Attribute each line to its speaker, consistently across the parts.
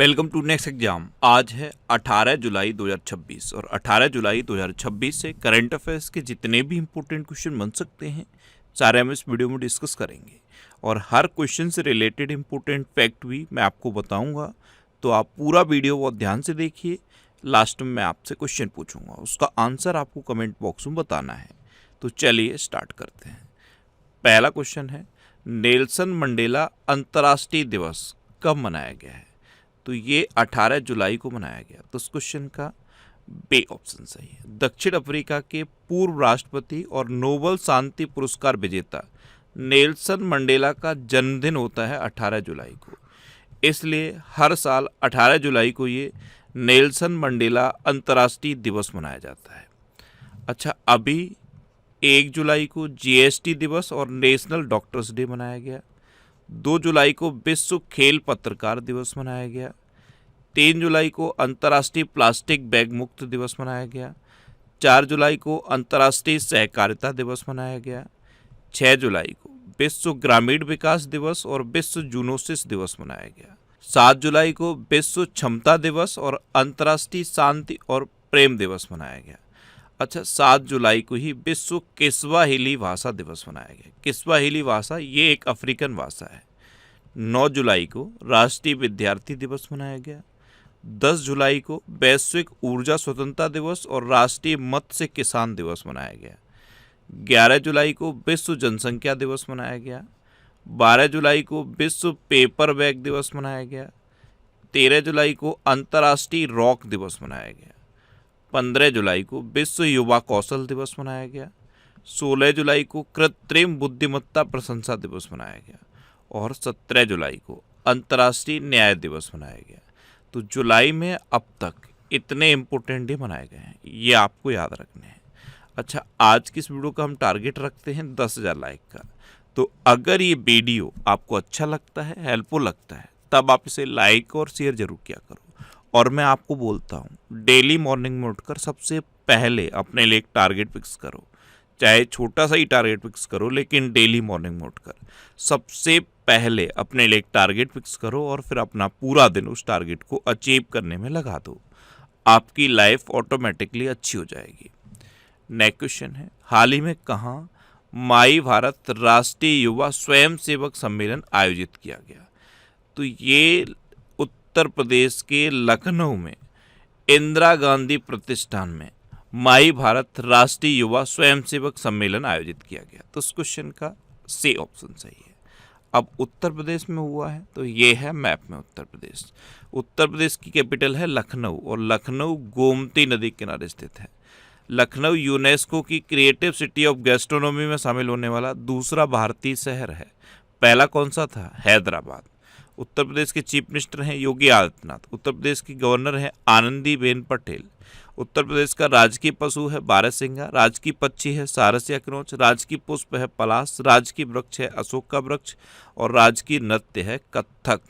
Speaker 1: Welcome to next exam. आज है 18 जुलाई 2026 और 18 जुलाई 2026 से करंट अफेयर्स के जितने भी इंपॉर्टेंट क्वेश्चन बन सकते हैं सारे हम इस वीडियो में डिस्कस करेंगे और हर क्वेश्चन से रिलेटेड इंपॉर्टेंट फैक्ट भी मैं आपको बताऊंगा। तो आप पूरा वीडियो बहुत ध्यान से देखिए। लास्ट में मैं आपसे क्वेश्चन पूछूंगा, उसका आंसर आपको कमेंट बॉक्स में बताना है। तो चलिए स्टार्ट करते हैं। पहला क्वेश्चन है, नेल्सन मंडेला अंतर्राष्ट्रीय दिवस कब मनाया गया है? तो ये 18 जुलाई को मनाया गया। तो इस क्वेश्चन का बे ऑप्शन सही है। दक्षिण अफ्रीका के पूर्व राष्ट्रपति और नोबेल शांति पुरस्कार विजेता नेल्सन मंडेला का जन्मदिन होता है 18 जुलाई को, इसलिए हर साल 18 जुलाई को ये नेल्सन मंडेला अंतर्राष्ट्रीय दिवस मनाया जाता है। अच्छा, अभी 1 जुलाई को जीएसटी दिवस और नेशनल डॉक्टर्स डे मनाया गया। 2 जुलाई को विश्व खेल पत्रकार दिवस मनाया गया। 3 जुलाई को अंतर्राष्ट्रीय प्लास्टिक बैग मुक्त दिवस मनाया गया। 4 जुलाई को अंतर्राष्ट्रीय सहकारिता दिवस मनाया गया। 6 जुलाई को विश्व ग्रामीण विकास दिवस और विश्व जूनोसिस दिवस मनाया गया। 7 जुलाई को विश्व क्षमता दिवस और अंतर्राष्ट्रीय शांति और प्रेम दिवस मनाया गया। अच्छा, 7 जुलाई को ही विश्व किस्वाहिली भाषा दिवस मनाया गया। किस्वाहिली भाषा ये एक अफ्रीकन भाषा है। 9 जुलाई को राष्ट्रीय विद्यार्थी दिवस मनाया गया। 10 जुलाई को वैश्विक ऊर्जा स्वतंत्रता दिवस और राष्ट्रीय मत्स्य किसान दिवस मनाया गया। 11 जुलाई को विश्व जनसंख्या दिवस मनाया गया। 12 जुलाई को विश्व पेपर बैग दिवस मनाया गया। 13 जुलाई को अंतर्राष्ट्रीय रॉक दिवस मनाया गया। 15 जुलाई को विश्व युवा कौशल दिवस मनाया गया। 16 जुलाई को कृत्रिम बुद्धिमत्ता प्रशंसा दिवस मनाया गया और 17 जुलाई को अंतर्राष्ट्रीय न्याय दिवस मनाया गया। तो जुलाई में अब तक इतने इम्पोर्टेंट डे मनाए गए हैं, ये आपको याद रखने हैं। अच्छा, आज की इस वीडियो का हम टारगेट रखते हैं 10,000 लाइक का। तो अगर ये वीडियो आपको अच्छा लगता है, हेल्पफुल लगता है, तब आप इसे लाइक और शेयर जरूर किया करो। और मैं आपको बोलता हूँ, डेली मॉर्निंग में उठकर सबसे पहले अपने लिए एक टारगेट फिक्स करो। चाहे छोटा सा ही टारगेट फिक्स करो, लेकिन डेली मॉर्निंग में उठकर सबसे पहले अपने लिए एक टारगेट फिक्स करो और फिर अपना पूरा दिन उस टारगेट को अचीव करने में लगा दो। आपकी लाइफ ऑटोमेटिकली अच्छी हो जाएगी। नेक्स्ट क्वेश्चन है, हाल ही में कहाँ माई भारत राष्ट्रीय युवा स्वयंसेवक सम्मेलन आयोजित किया गया? तो ये उत्तर प्रदेश के लखनऊ में इंदिरा गांधी प्रतिष्ठान में माई भारत राष्ट्रीय युवा स्वयंसेवक सम्मेलन आयोजित किया गया। तो इस क्वेश्चन का सी ऑप्शन सही है। अब उत्तर प्रदेश में हुआ है, तो ये है मैप में उत्तर प्रदेश। उत्तर प्रदेश की कैपिटल है लखनऊ और लखनऊ गोमती नदी के किनारे स्थित है। लखनऊ यूनेस्को की क्रिएटिव सिटी ऑफ गैस्ट्रोनॉमी में शामिल होने वाला दूसरा भारतीय शहर है। पहला कौन सा था? हैदराबाद। उत्तर प्रदेश के चीफ मिनिस्टर हैं योगी आदित्यनाथ। उत्तर प्रदेश की गवर्नर हैं आनंदीबेन पटेल। उत्तर प्रदेश का राजकीय पशु है बारहसिंगा। राजकीय पक्षी है सारस या क्रोच। राजकीय पुष्प है पलाश। राजकीय वृक्ष है अशोक का वृक्ष और राजकीय नृत्य है कथक।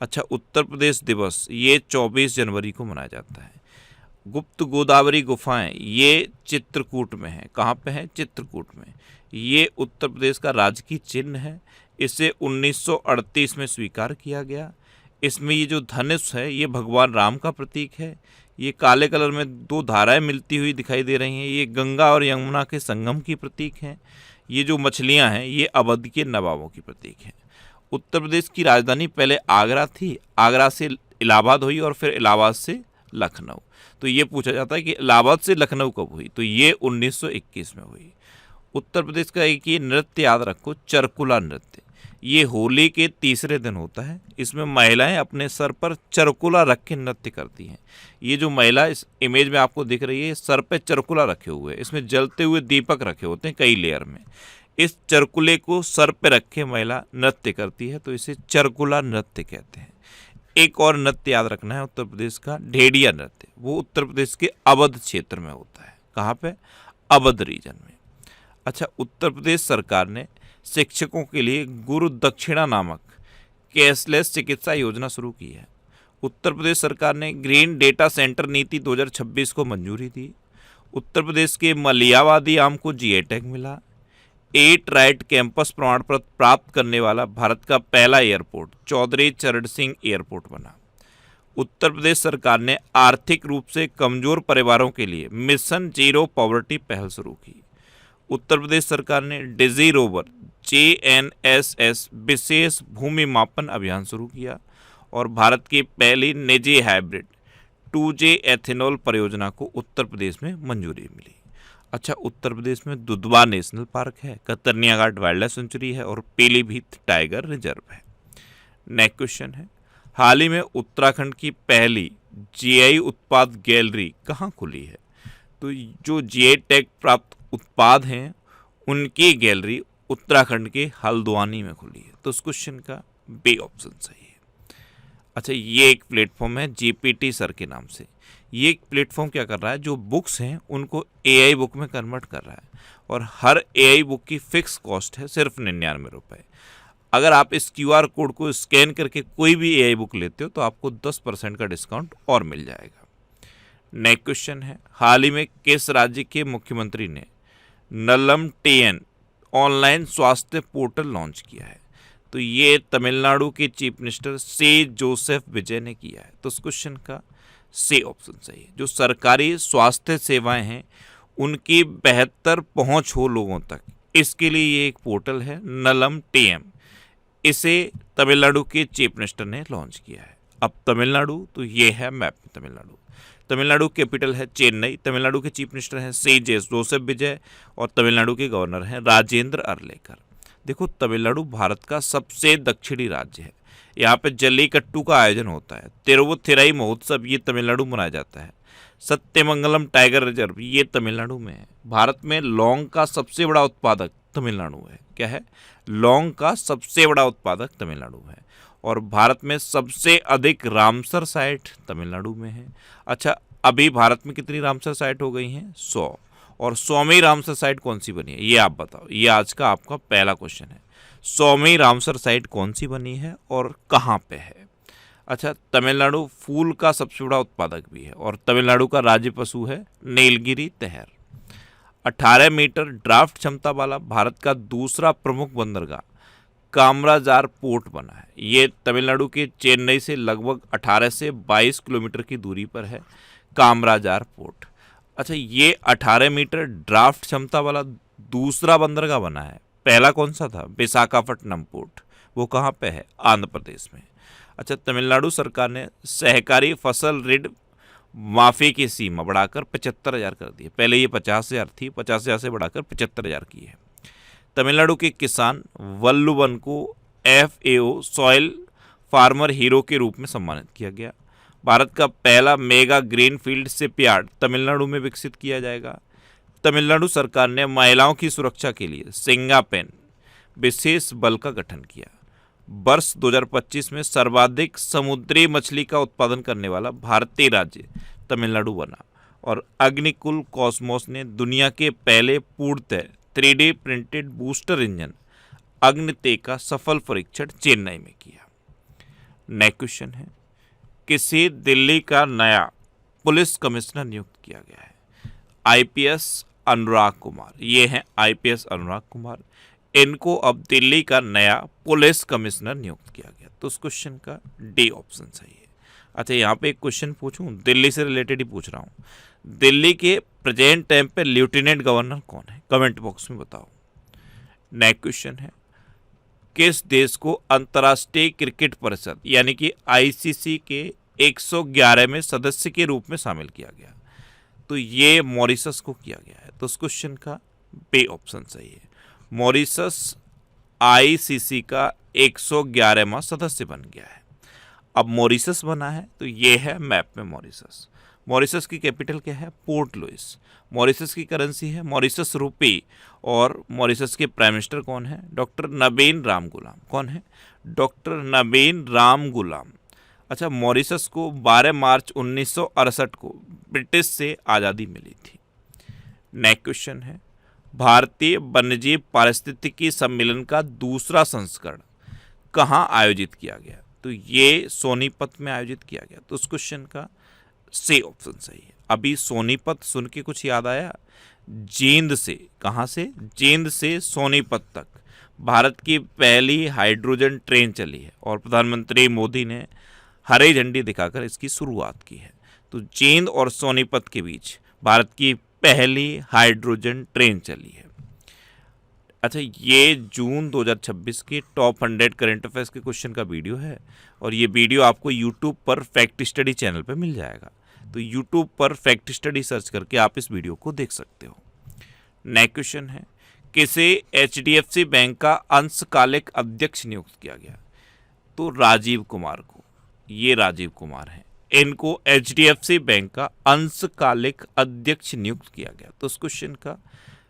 Speaker 1: अच्छा, उत्तर प्रदेश दिवस ये 24 जनवरी को मनाया जाता है। गुप्त गोदावरी गुफाएं ये चित्रकूट में है। कहाँ पे है? चित्रकूट में। ये उत्तर प्रदेश का राजकीय चिन्ह है। इसे 1938 में स्वीकार किया गया। इसमें ये जो धनुष है ये भगवान राम का प्रतीक है। ये काले कलर में 2 धाराएं मिलती हुई दिखाई दे रही हैं, ये गंगा और यमुना के संगम की प्रतीक हैं। ये जो मछलियां हैं ये अवध के नवाबों की प्रतीक हैं। उत्तर प्रदेश की राजधानी पहले आगरा थी, आगरा से इलाहाबाद हुई और फिर इलाहाबाद से लखनऊ। तो ये पूछा जाता है कि इलाहाबाद से लखनऊ कब हुई? तो ये 1921 में हुई। उत्तर प्रदेश का एक ये नृत्य याद रखो, चरकुला नृत्य। ये होली के तीसरे दिन होता है। इसमें महिलाएं अपने सर पर चरकुला रख के नृत्य करती हैं। ये जो महिला इस इमेज में आपको दिख रही है, सर पे चरकुला रखे हुए, इसमें जलते हुए दीपक रखे होते हैं कई लेयर में। इस चरकुले को सर पे रखे महिला नृत्य करती है, तो इसे चरकुला नृत्य कहते हैं। एक और नृत्य याद रखना है उत्तर प्रदेश का, ढेडिया नृत्य। वो उत्तर प्रदेश के अवध क्षेत्र में होता है। कहाँ पे? अवध रीजन में। अच्छा, उत्तर प्रदेश सरकार ने शिक्षकों के लिए गुरु दक्षिणा नामक कैशलेस चिकित्सा योजना शुरू की है। उत्तर प्रदेश सरकार ने ग्रीन डेटा सेंटर नीति 2026 को मंजूरी दी। उत्तर प्रदेश के मलियावादी आम को जीआई टैग मिला। 8 राइट कैंपस प्रमाण पत्र प्राप्त करने वाला भारत का पहला एयरपोर्ट चौधरी चरण सिंह एयरपोर्ट बना। उत्तर प्रदेश सरकार ने आर्थिक रूप से कमजोर परिवारों के लिए मिशन जीरो पॉवर्टी पहल शुरू की। उत्तर प्रदेश सरकार ने डिजी रोवर JNSS विशेष भूमि मापन अभियान शुरू किया और भारत की पहली निजी हाइब्रिड 2J एथेनॉल परियोजना को उत्तर प्रदेश में मंजूरी मिली। अच्छा, उत्तर प्रदेश में दुधवा नेशनल पार्क है, कतरनिया घाट वाइल्ड लाइफ सेंचुरी है और पीलीभीत टाइगर रिजर्व है। नेक्स्ट क्वेश्चन है, हाल ही में उत्तराखंड की पहली GI उत्पाद गैलरी कहाँ खुली है? तो जो GI टैग प्राप्त उत्पाद हैं उनकी गैलरी उत्तराखंड के हल्द्वानी में खुली है। तो उस क्वेश्चन का बी ऑप्शन सही है। अच्छा, ये एक प्लेटफॉर्म है GPT सर के नाम से। ये एक प्लेटफॉर्म क्या कर रहा है, जो बुक्स हैं उनको AI बुक में कन्वर्ट कर रहा है और हर AI बुक की फिक्स कॉस्ट है सिर्फ 99 रुपये। अगर आप इस QR कोड को स्कैन करके कोई भी AI बुक लेते हो तो आपको 10% का डिस्काउंट और मिल जाएगा। नेक्स्ट क्वेश्चन है, हाल ही में किस राज्य के मुख्यमंत्री ने नलम TN ऑनलाइन स्वास्थ्य पोर्टल लॉन्च किया है? तो ये तमिलनाडु के चीफ मिनिस्टर सी जोसेफ विजय ने किया है। तो उस क्वेश्चन का सी ऑप्शन सही है। जो सरकारी स्वास्थ्य सेवाएं हैं उनकी बेहतर पहुंच हो लोगों तक, इसके लिए ये एक पोर्टल है नलम TM। इसे तमिलनाडु के चीफ मिनिस्टर ने लॉन्च किया है। अब तमिलनाडु, तो ये है मैप में तमिलनाडु। तमिलनाडु कैपिटल है चेन्नई। तमिलनाडु के चीफ मिनिस्टर हैं सी जोसेफ विजय और तमिलनाडु के गवर्नर हैं राजेंद्र अरलेकर। देखो, तमिलनाडु भारत का सबसे दक्षिणी राज्य है। यहाँ पे जल्लीकट्टू का आयोजन होता है। तिरुवथिराई महोत्सव ये तमिलनाडु मनाया जाता है। सत्यमंगलम टाइगर रिजर्व ये तमिलनाडु में है। भारत में लौंग का सबसे बड़ा उत्पादक तमिलनाडु है। क्या है? लौंग का सबसे बड़ा उत्पादक तमिलनाडु है। और भारत में सबसे अधिक रामसर साइट तमिलनाडु में है। अच्छा, अभी भारत में कितनी रामसर साइट हो गई हैं? 100। और 100वीं रामसर साइट कौन सी बनी है, ये आप बताओ। ये आज का आपका पहला क्वेश्चन है। 100वीं रामसर साइट कौन सी बनी है और कहाँ पे है? अच्छा, तमिलनाडु फूल का सबसे बड़ा उत्पादक भी है और तमिलनाडु का राज्य पशु है नीलगिरी तहर। 18 मीटर ड्राफ्ट क्षमता वाला भारत का दूसरा प्रमुख बंदरगाह कामराजार पोर्ट बना है। ये तमिलनाडु के चेन्नई से लगभग 18 से 22 किलोमीटर की दूरी पर है कामराजार पोर्ट। अच्छा, ये 18 मीटर ड्राफ्ट क्षमता वाला दूसरा बंदरगाह बना है। पहला कौन सा था? विशाखापट्टनम पोर्ट। वो कहाँ पे है? आंध्र प्रदेश में। अच्छा, तमिलनाडु सरकार ने सहकारी फसल ऋण माफी की सीमा बढ़ाकर 75,000 कर दी है। पहले ये 50,000 थी, 50,000 से बढ़ाकर 75,000 की है। तमिलनाडु के किसान वल्लुवन को FAO सॉइल फार्मर हीरो के रूप में सम्मानित किया गया। भारत का पहला mega green field shipyard Tamil Nadu में विकसित किया जाएगा। तमिलनाडु सरकार ने महिलाओं की सुरक्षा के लिए सिंगापेन विशेष बल का गठन किया। वर्ष 2025 में सर्वाधिक समुद्री मछली का उत्पादन करने वाला भारतीय राज्य तमिलनाडु बना। और अग्निकुल कॉस्मोस ने दुनिया के पहले पूर्णतः 3D प्रिंटेड बूस्टर इंजन अग्नितेज का सफल परीक्षण चेन्नई में किया। नेक्स्ट क्वेश्चन है, किसी दिल्ली का नया पुलिस कमिश्नर नियुक्त किया गया है? IPS अनुराग कुमार। ये हैं IPS अनुराग कुमार। इनको अब दिल्ली का नया पुलिस कमिश्नर नियुक्त किया गया। तो उस क्वेश्चन का डी ऑप्शन सही है। अच्छा, यहाँ पे एक क्वेश्चन पूछूं, दिल्ली से रिलेटेड ही पूछ रहा हूँ। दिल्ली के प्रेजेंट टाइम पे लेफ्टिनेंट गवर्नर कौन है? कमेंट बॉक्स में बताओ। नेक्स्ट क्वेश्चन है, किस देश को अंतर्राष्ट्रीय क्रिकेट परिषद यानी कि ICC के 111 में सदस्य के रूप में शामिल किया गया? तो ये मॉरिशस को किया गया है। तो उस क्वेश्चन का बी ऑप्शन सही है। मॉरिशस ICC का 111वां सदस्य बन गया है। अब मॉरिशस बना है तो ये है मैप में मॉरिशस। मॉरिशस की कैपिटल क्या है? Port Louis. मॉरिशस की करेंसी है मॉरिशस रुपी। और मॉरिशस के प्राइम मिनिस्टर कौन है? डॉक्टर नबीन राम गुलाम। कौन है? डॉक्टर नबीन राम गुलाम। अच्छा, मॉरिशस को 12 मार्च 1968 को ब्रिटिश से आज़ादी मिली थी। नेक्स्ट क्वेश्चन है, भारतीय वन्यजीव पारिस्थितिकी सम्मेलन का दूसरा संस्करण कहाँ आयोजित किया गया? तो ये सोनीपत में आयोजित किया गया। तो उस क्वेश्चन का सी ऑप्शन सही है। अभी सोनीपत सुन के कुछ याद आया? जींद से, कहाँ से? जींद से सोनीपत तक भारत की पहली हाइड्रोजन ट्रेन चली है और प्रधानमंत्री मोदी ने हरी झंडी दिखाकर इसकी शुरुआत की है। तो जींद और सोनीपत के बीच भारत की पहली हाइड्रोजन ट्रेन चली है। अच्छा, ये जून 2026 के टॉप 100 करंट अफेयर्स के क्वेश्चन का वीडियो है और ये वीडियो आपको यूट्यूब पर फैक्ट स्टडी चैनल पर मिल जाएगा। तो यूट्यूब पर फैक्ट स्टडी सर्च करके आप इस वीडियो को देख सकते हो। नेक्स्ट क्वेश्चन है, किसे HDFC बैंक का अंशकालिक अध्यक्ष नियुक्त किया गया? तो राजीव कुमार को। ये राजीव कुमार हैं, इनको HDFC बैंक का अंशकालिक अध्यक्ष नियुक्त किया गया। तो इस क्वेश्चन का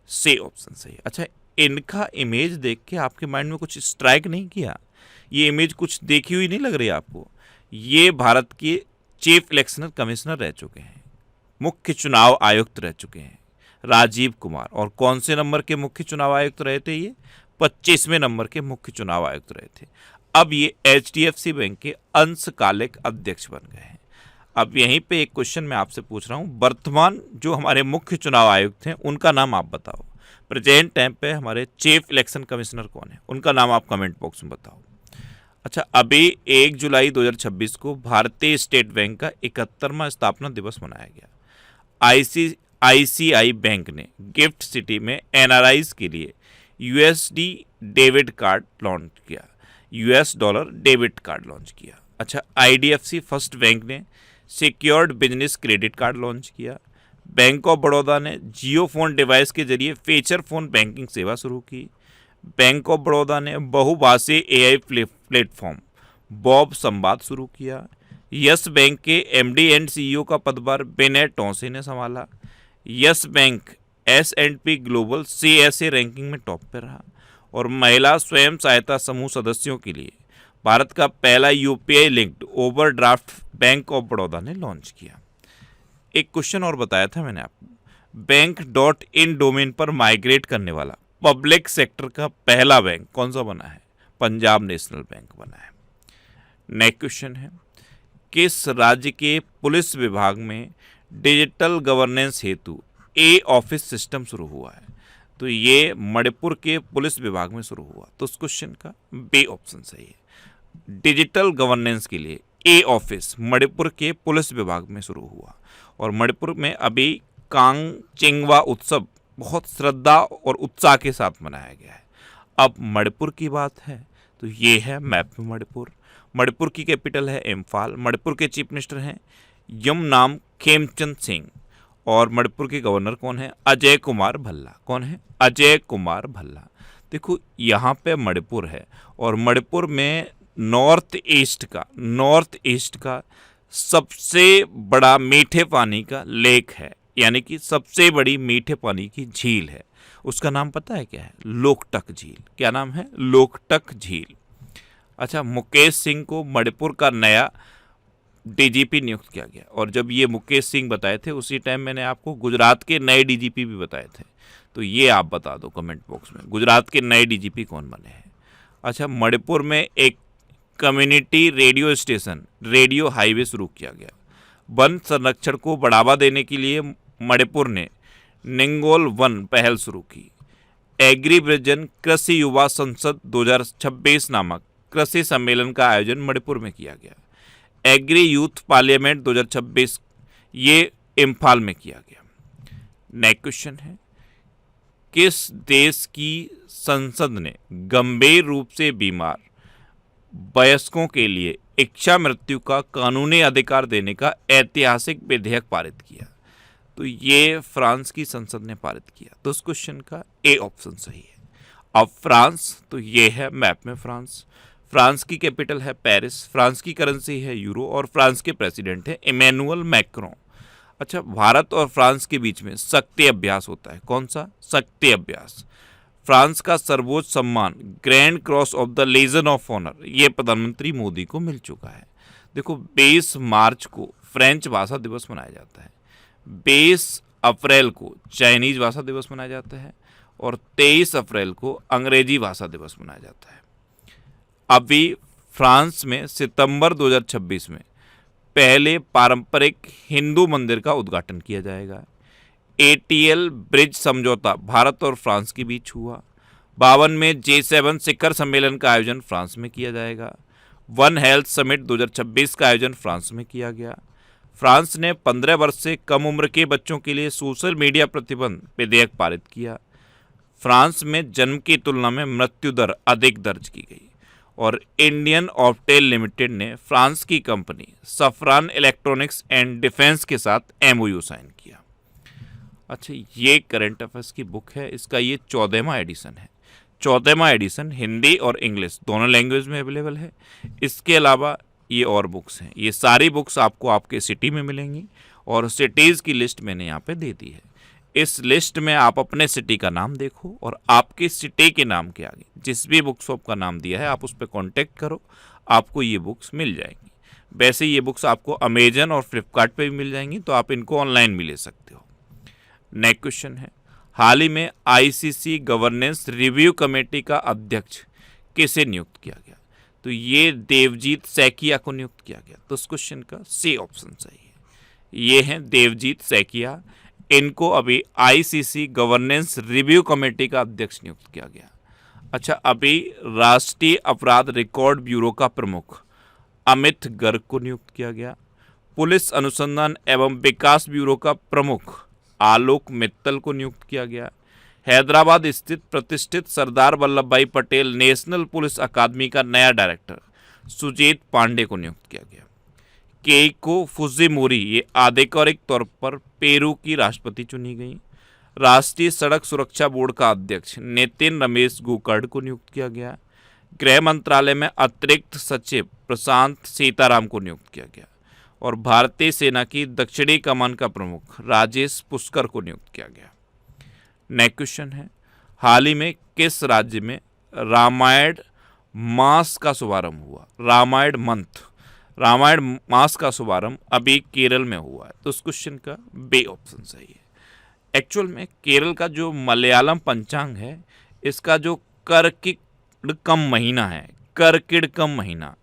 Speaker 1: सी ऑप्शन सही है। अच्छा, इनका इमेज देख के आपके माइंड में कुछ स्ट्राइक नहीं किया? ये इमेज कुछ देखी हुई नहीं लग रही आपको? ये भारत के चीफ इलेक्शन कमिश्नर रह चुके हैं, मुख्य चुनाव आयुक्त रह चुके हैं राजीव कुमार। और कौन से नंबर के मुख्य चुनाव आयुक्त रहे थे? ये 25वें नंबर के मुख्य चुनाव आयुक्त रहे थे। अब ये HDFC बैंक के अंशकालिक अध्यक्ष बन गए हैं। अब यहीं पे एक क्वेश्चन मैं आपसे पूछ रहा हूँ, वर्तमान जो हमारे मुख्य चुनाव आयुक्त हैं उनका नाम आप बताओ। प्रेजेंट टाइम पे हमारे चीफ इलेक्शन कमिश्नर कौन है, उनका नाम आप कमेंट बॉक्स में बताओ। अच्छा, अभी 1 जुलाई 2026 को भारतीय स्टेट बैंक का 71वां स्थापना दिवस मनाया गया। ICICI बैंक ने गिफ्ट सिटी में NRIs के लिए USD डेबिट कार्ड लॉन्च किया, US dollar debit card launch किया। अच्छा, IDFC फर्स्ट बैंक ने secured business credit card launch किया। बैंक ऑफ बड़ौदा ने जियो फोन डिवाइस के जरिए फीचर फोन बैंकिंग सेवा शुरू की। बैंक ऑफ बड़ौदा ने बहुभाषीय AI प्लेटफॉर्म बॉब संवाद शुरू किया। यस बैंक के MD एंड CEO का पदभार विनय टोंसे ने संभाला। Yes bank S&P global CSA ranking में टॉप पर रहा। और महिला स्वयं सहायता समूह सदस्यों के लिए भारत का पहला UPI linked overdraft bank of Baroda ने लॉन्च किया। एक क्वेश्चन और बताया था मैंने आपको, बैंक.इन डोमेन पर माइग्रेट करने वाला पब्लिक सेक्टर का पहला बैंक कौन सा बना है? पंजाब नेशनल बैंक बना है। नेक्स्ट क्वेश्चन है, किस राज्य के पुलिस विभाग में डिजिटल गवर्नेंस हेतु ऑफिस सिस्टम शुरू हुआ है? तो ये मणिपुर के पुलिस विभाग में शुरू हुआ। तो उस क्वेश्चन का बी ऑप्शन सही है। डिजिटल गवर्नेंस के लिए ऑफिस मणिपुर के पुलिस विभाग में शुरू हुआ। और मणिपुर में अभी कांगचेंगवा उत्सव बहुत श्रद्धा और उत्साह के साथ मनाया गया है। अब मणिपुर की बात है तो ये है मैप में मणिपुर। मणिपुर की कैपिटल है इम्फाल। मणिपुर के चीफ मिनिस्टर हैं यमनाम खेमचंद सिंह। और मणिपुर के गवर्नर कौन है? अजय कुमार भल्ला। कौन है? अजय कुमार भल्ला। देखो, यहाँ पे मणिपुर है और मणिपुर में नॉर्थ ईस्ट का सबसे बड़ा मीठे पानी का लेक है, यानी कि सबसे बड़ी मीठे पानी की झील है। उसका नाम पता है क्या है? लोकटक झील। क्या नाम है? लोकटक झील। अच्छा, मुकेश सिंह को मणिपुर का नया DGP नियुक्त किया गया। और जब ये मुकेश सिंह बताए थे उसी टाइम मैंने आपको गुजरात के नए DGP भी बताए थे। तो ये आप बता दो कमेंट बॉक्स में, गुजरात के नए DGP कौन बने हैं? अच्छा, मणिपुर में एक community radio station radio highway शुरू किया गया। वन संरक्षण को बढ़ावा देने के लिए मणिपुर ने निंगोल वन पहल शुरू की। एग्री विजन कृषि युवा संसद 2026 नामक कृषि सम्मेलन का आयोजन मणिपुर में किया गया। एग्री यूथ पार्लियामेंट 2026 ये इम्फाल में किया गया। नेक्स्ट क्वेश्चन है, किस देश की संसद ने गंभीर रूप से बीमार वयस्कों के लिए इच्छा मृत्यु का कानूनी अधिकार देने का ऐतिहासिक विधेयक पारित किया? तो ये फ्रांस की संसद ने पारित किया। तो उस क्वेश्चन का ए ऑप्शन सही है। अब फ्रांस, तो ये है मैप में फ्रांस। फ्रांस की कैपिटल है पेरिस। फ्रांस की करेंसी है यूरो और फ्रांस के प्रेसिडेंट है इमैनुअल मैक्रों। अच्छा, भारत और फ्रांस के बीच में शक्ति अभ्यास होता है। कौन सा? शक्ति अभ्यास। फ्रांस का सर्वोच्च सम्मान Grand Cross of the Legion of Honour ये प्रधानमंत्री मोदी को मिल चुका है। देखो, 20 मार्च को फ्रेंच भाषा दिवस मनाया जाता है, 20 अप्रैल को चाइनीज भाषा दिवस मनाया जाता है और 23 अप्रैल को अंग्रेजी भाषा दिवस मनाया जाता है। अभी फ्रांस में सितंबर 2026 में पहले पारंपरिक हिंदू मंदिर का उद्घाटन किया जाएगा। ATL ब्रिज समझौता भारत और फ्रांस के बीच हुआ। 52 में G7 शिखर सम्मेलन का आयोजन फ्रांस में किया जाएगा। वन हेल्थ समिट 2026 का आयोजन फ्रांस में किया गया। फ्रांस ने 15 वर्ष से कम उम्र के बच्चों के लिए सोशल मीडिया प्रतिबंध विधेयक पारित किया। फ्रांस में जन्म की तुलना में मृत्यु दर अधिक दर्ज की गई। और इंडियन ऑफ्टेल लिमिटेड ने फ्रांस की कंपनी सफरान इलेक्ट्रॉनिक्स एंड डिफेंस के साथ एमओयू साइन किया। अच्छा, ये करंट अफेयर्स की बुक है, इसका ये 14वां एडिशन है। 14वां एडिशन हिंदी और इंग्लिश दोनों लैंग्वेज में अवेलेबल है। इसके अलावा ये और बुक्स हैं, ये सारी बुक्स आपको आपके सिटी में मिलेंगी और सिटीज़ की लिस्ट मैंने यहाँ पे दे दी है। इस लिस्ट में आप अपने सिटी का नाम देखो और आपकी सिटी के नाम के आगे जिस भी बुक शॉप का नाम दिया है आप उस पर कॉन्टैक्ट करो, आपको ये बुक्स मिल जाएंगी। वैसे ये बुक्स आपको अमेजन और फ्लिपकार्ट पे भी मिल जाएंगी, तो आप इनको ऑनलाइन भी ले सकते हो। नेक्स्ट क्वेश्चन है, हाल ही में आईसीसी गवर्नेंस रिव्यू कमेटी का अध्यक्ष किसे नियुक्त किया गया? तो ये देवजीत सैकिया को नियुक्त किया गया। तो इस क्वेश्चन का सी ऑप्शन सही है। ये हैं देवजीत सैकिया, इनको अभी आईसीसी गवर्नेंस रिव्यू कमेटी का अध्यक्ष नियुक्त किया गया। अच्छा, अभी राष्ट्रीय अपराध रिकॉर्ड ब्यूरो का प्रमुख अमित गर्ग को नियुक्त किया गया। पुलिस अनुसंधान एवं विकास ब्यूरो का प्रमुख आलोक मित्तल को नियुक्त किया गया। हैदराबाद स्थित प्रतिष्ठित सरदार वल्लभ भाई पटेल नेशनल पुलिस अकादमी का नया डायरेक्टर सुजीत पांडे को नियुक्त किया गया। केइको फुजिमोरी ये आधिकारिक तौर पर पेरू की राष्ट्रपति चुनी गई। राष्ट्रीय सड़क सुरक्षा बोर्ड का अध्यक्ष नितिन रमेश गोकर्ण को नियुक्त किया गया। गृह मंत्रालय में अतिरिक्त सचिव प्रशांत सीताराम को नियुक्त किया गया। और भारतीय सेना की दक्षिणी कमान का प्रमुख राजेश पुष्कर को नियुक्त किया गया। नेक्स्ट क्वेश्चन है, हाल ही में किस राज्य में रामायण मास का शुभारंभ हुआ? रामायण मास का शुभारंभ अभी केरल में हुआ है। तो उस क्वेश्चन का बी ऑप्शन सही है। एक्चुअल में केरल का जो मलयालम पंचांग है, इसका जो कर्किड़कम महीना,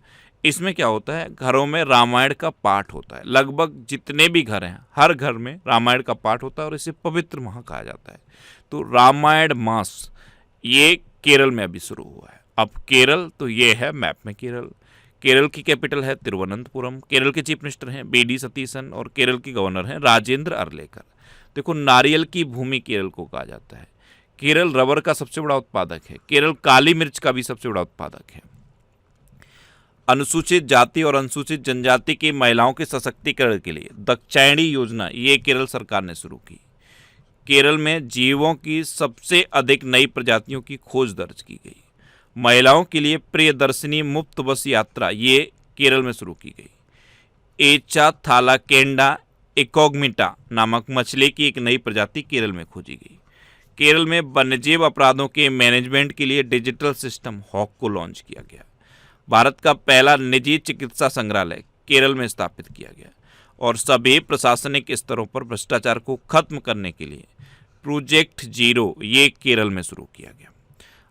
Speaker 1: इसमें क्या होता है, घरों में रामायण का पाठ होता है। लगभग जितने भी घर हैं हर घर में रामायण का पाठ होता है और इसे पवित्र माह कहा जाता है। तो रामायण मास ये केरल में अभी शुरू हुआ है। अब केरल तो ये है मैप में केरल की कैपिटल है तिरुवनंतपुरम। केरल के चीफ मिनिस्टर हैं बीडी सतीशन और केरल की गवर्नर हैं राजेंद्र अर्लेकर। देखो, नारियल की भूमि केरल को कहा जाता है। केरल रबर का सबसे बड़ा उत्पादक है। केरल काली मिर्च का भी सबसे बड़ा उत्पादक है। अनुसूचित जाति और अनुसूचित जनजाति की महिलाओं के सशक्तिकरण के लिए दाक्षायणी योजना ये केरल सरकार ने शुरू की। केरल में जीवों की सबसे अधिक नई प्रजातियों की खोज दर्ज की गई। महिलाओं के लिए प्रियदर्शिनी मुफ्त बस यात्रा ये केरल में शुरू की गई। एचा थालाकेंडा इकोग्मिटा नामक मछली की एक नई प्रजाति केरल में खोजी गई। केरल में वन्यजीव अपराधों के मैनेजमेंट के लिए डिजिटल सिस्टम हॉक को लॉन्च किया गया। भारत का पहला निजी चिकित्सा संग्रहालय केरल में स्थापित किया गया। और सभी प्रशासनिक स्तरों पर भ्रष्टाचार को खत्म करने के लिए प्रोजेक्ट जीरो ये केरल में शुरू किया गया।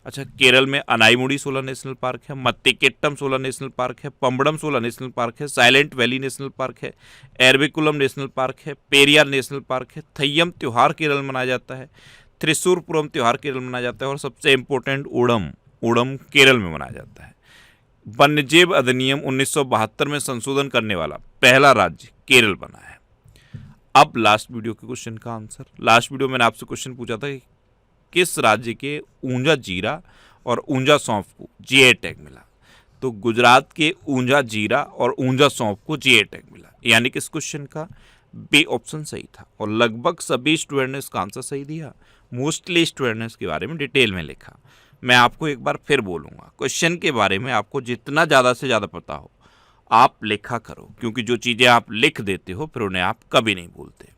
Speaker 1: अच्छा, केरल में अनाईमुडी 16 नेशनल पार्क है, मत्तिकेट्टम 16 नेशनल पार्क है, पंबड़म 16 नेशनल पार्क है, साइलेंट वैली नेशनल पार्क है, एरविकुलम नेशनल पार्क है, पेरियार नेशनल पार्क है, थय्यम त्यौहार केरल में मनाया जाता है, त्रिशूरपुरम त्यौहार केरल में मनाया जाता है और सबसे इम्पोर्टेंट ओणम केरल में मनाया जाता है। वन्यजीव अधिनियम 1972 में संशोधन करने वाला पहला राज्य केरल बना है। अब लास्ट वीडियो के क्वेश्चन का आंसर। लास्ट वीडियो मैंने आपसे क्वेश्चन पूछा था कि किस राज्य के ऊंजा जीरा और ऊंजा सौंफ को जीआई टैग मिला? तो गुजरात के ऊंजा जीरा और ऊंजा सौंफ को जीआई टैग मिला, यानी कि इस क्वेश्चन का बी ऑप्शन सही था। और लगभग सभी स्टूडेंट ने इसका आंसर सही दिया। मोस्टली स्टूडेंट ने इसके बारे में डिटेल में लिखा। मैं आपको एक बार फिर बोलूँगा, क्वेश्चन के बारे में आपको जितना ज़्यादा से ज़्यादा पता हो आप लिखा करो, क्योंकि जो चीज़ें आप लिख देते हो फिर उन्हें आप कभी नहीं भूलते।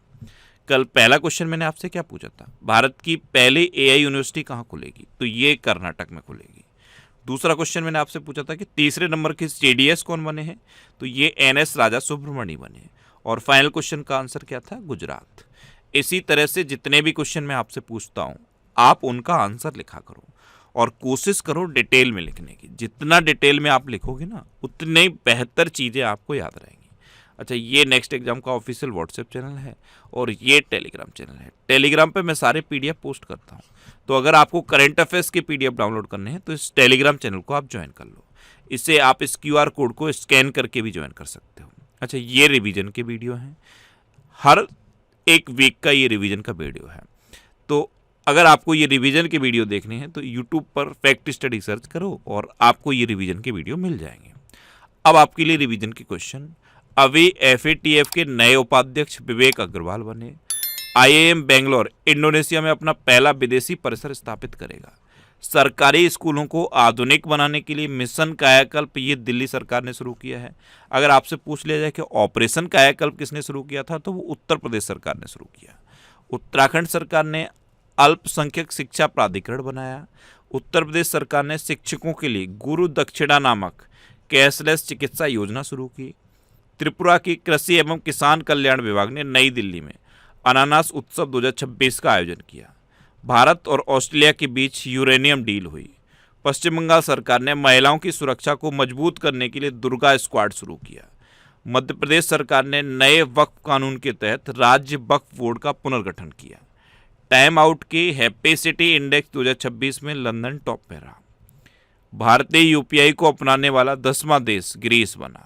Speaker 1: कल पहला क्वेश्चन मैंने आपसे क्या पूछा था, भारत की पहली एआई यूनिवर्सिटी कहाँ खुलेगी? तो ये कर्नाटक में खुलेगी। दूसरा क्वेश्चन मैंने आपसे पूछा था कि तीसरे नंबर के जेडीएस कौन बने हैं? तो ये एनएस राजा सुब्रमण्य बने। और फाइनल क्वेश्चन का आंसर क्या था? गुजरात। इसी तरह से जितने भी क्वेश्चन मैं आपसे पूछता हूँ आप उनका आंसर लिखा करो और कोशिश करो डिटेल में लिखने की। जितना डिटेल में आप लिखोगे ना उतनी बेहतर चीज़ें आपको याद रहेंगी। अच्छा, ये नेक्स्ट एग्जाम का ऑफिशियल व्हाट्सएप चैनल है और ये टेलीग्राम चैनल है। टेलीग्राम पे मैं सारे पीडीएफ पोस्ट करता हूँ, तो अगर आपको करंट अफेयर्स के पीडीएफ डाउनलोड करने हैं तो इस टेलीग्राम चैनल को आप ज्वाइन कर लो। इसे आप इस QR कोड को स्कैन करके भी ज्वाइन कर सकते हो। अच्छा, ये रिवीजन के वीडियो हैं, हर एक वीक का ये रिवीजन का वीडियो है। तो अगर आपको ये रिवीजन के वीडियो देखने हैं तो यूट्यूब पर फैक्ट स्टडी सर्च करो और आपको ये रिवीजन के वीडियो मिल जाएंगे। अब आपके लिए रिवीजन के क्वेश्चन। अभी FATF के नए उपाध्यक्ष विवेक अग्रवाल बने। IIM बेंगलोर इंडोनेशिया में अपना पहला विदेशी परिसर स्थापित करेगा। सरकारी स्कूलों को आधुनिक बनाने के लिए मिशन कायाकल्प ये दिल्ली सरकार ने शुरू किया है। अगर आपसे पूछ लिया जाए कि ऑपरेशन कायाकल्प किसने शुरू किया था, तो वो उत्तर प्रदेश सरकार ने शुरू किया। उत्तराखंड सरकार ने अल्पसंख्यक शिक्षा प्राधिकरण बनाया। उत्तर प्रदेश सरकार ने शिक्षकों के लिए गुरु दक्षिणा नामक कैशलेस चिकित्सा योजना शुरू की। त्रिपुरा की कृषि एवं किसान कल्याण विभाग ने नई दिल्ली में अनानास उत्सव 2026 का आयोजन किया। भारत और ऑस्ट्रेलिया के बीच यूरेनियम डील हुई। पश्चिम बंगाल सरकार ने महिलाओं की सुरक्षा को मजबूत करने के लिए दुर्गा स्क्वाड शुरू किया। मध्य प्रदेश सरकार ने नए वक्फ कानून के तहत राज्य वक्फ बोर्ड का पुनर्गठन किया। टाइम आउट के हैप्पी सिटी इंडेक्स 2026 में लंदन टॉप पे रहा। भारतीय UPI को अपनाने वाला 10वां देश ग्रीस बना।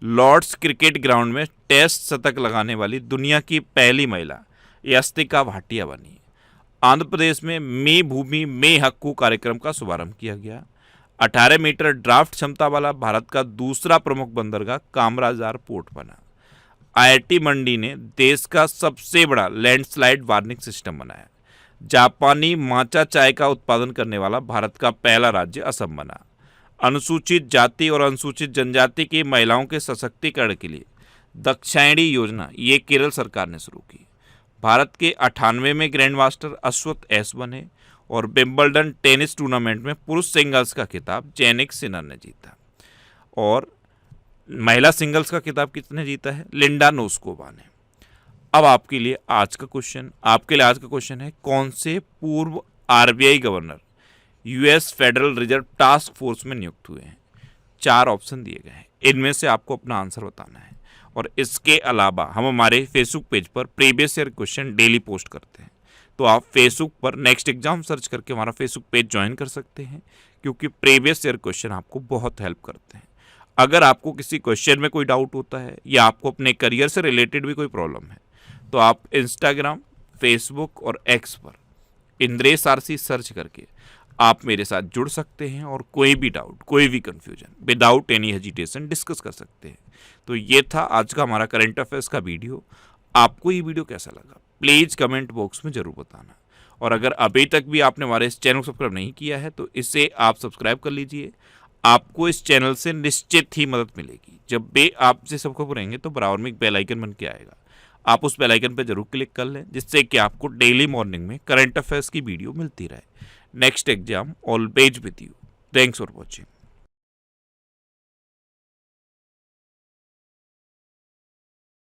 Speaker 1: लॉर्ड्स क्रिकेट ग्राउंड में टेस्ट शतक लगाने वाली दुनिया की पहली महिला यस्तिका भाटिया बनी। आंध्र प्रदेश में मे भूमि में हक्कू कार्यक्रम का शुभारंभ किया गया। 18 मीटर ड्राफ्ट क्षमता वाला भारत का दूसरा प्रमुख बंदरगाह कामराजार पोर्ट बना। IIT मंडी ने देश का सबसे बड़ा लैंडस्लाइड वार्निंग सिस्टम बनाया। जापानी माचा चाय का उत्पादन करने वाला भारत का पहला राज्य असम बना। अनुसूचित जाति और अनुसूचित जनजाति की महिलाओं के सशक्तिकरण के लिए दक्षायणी योजना ये केरल सरकार ने शुरू की। भारत के 98वें ग्रैंड मास्टर अश्वथ S बने और विंबलडन टेनिस टूर्नामेंट में पुरुष सिंगल्स का खिताब जैनिक सिनर ने जीता। और महिला सिंगल्स का खिताब किसने जीता है? लिंडा नोस्कोवा ने। अब आपके लिए आज का क्वेश्चन है, कौन से पूर्व RBI governor US federal reserve task force में नियुक्त हुए हैं? 4 ऑप्शन दिए गए हैं, इनमें से आपको अपना आंसर बताना है। और इसके अलावा हम हमारे फेसबुक पेज पर previous year question daily post करते हैं, तो आप फेसबुक पर नेक्स्ट एग्जाम सर्च करके हमारा फेसबुक पेज ज्वाइन कर सकते हैं, क्योंकि प्रीवियस ईयर क्वेश्चन आपको बहुत हेल्प करते हैं। अगर आपको किसी क्वेश्चन में कोई डाउट होता है या आपको अपने करियर से रिलेटेड भी कोई प्रॉब्लम है, तो आप इंस्टाग्राम, फेसबुक और X पर इंद्रेश RC सर्च करके आप मेरे साथ जुड़ सकते हैं और कोई भी डाउट, कोई भी confusion without any hesitation discuss कर सकते हैं। तो ये था आज का हमारा करंट अफेयर्स का वीडियो। आपको ये वीडियो कैसा लगा प्लीज़ कमेंट बॉक्स में ज़रूर बताना। और अगर अभी तक भी आपने हमारे इस चैनल को सब्सक्राइब नहीं किया है तो इसे आप सब्सक्राइब कर लीजिए। आपको इस चैनल से निश्चित ही मदद मिलेगी। जब भी आपसे सब्सक्राइब करेंगे तो बराबर में एक बेल आइकन बन के आएगा, आप उस बेल आइकन पर जरूर क्लिक कर लें, जिससे कि आपको डेली मॉर्निंग में करंट अफेयर्स की वीडियो मिलती रहे। Next exam always with you. Thanks for watching.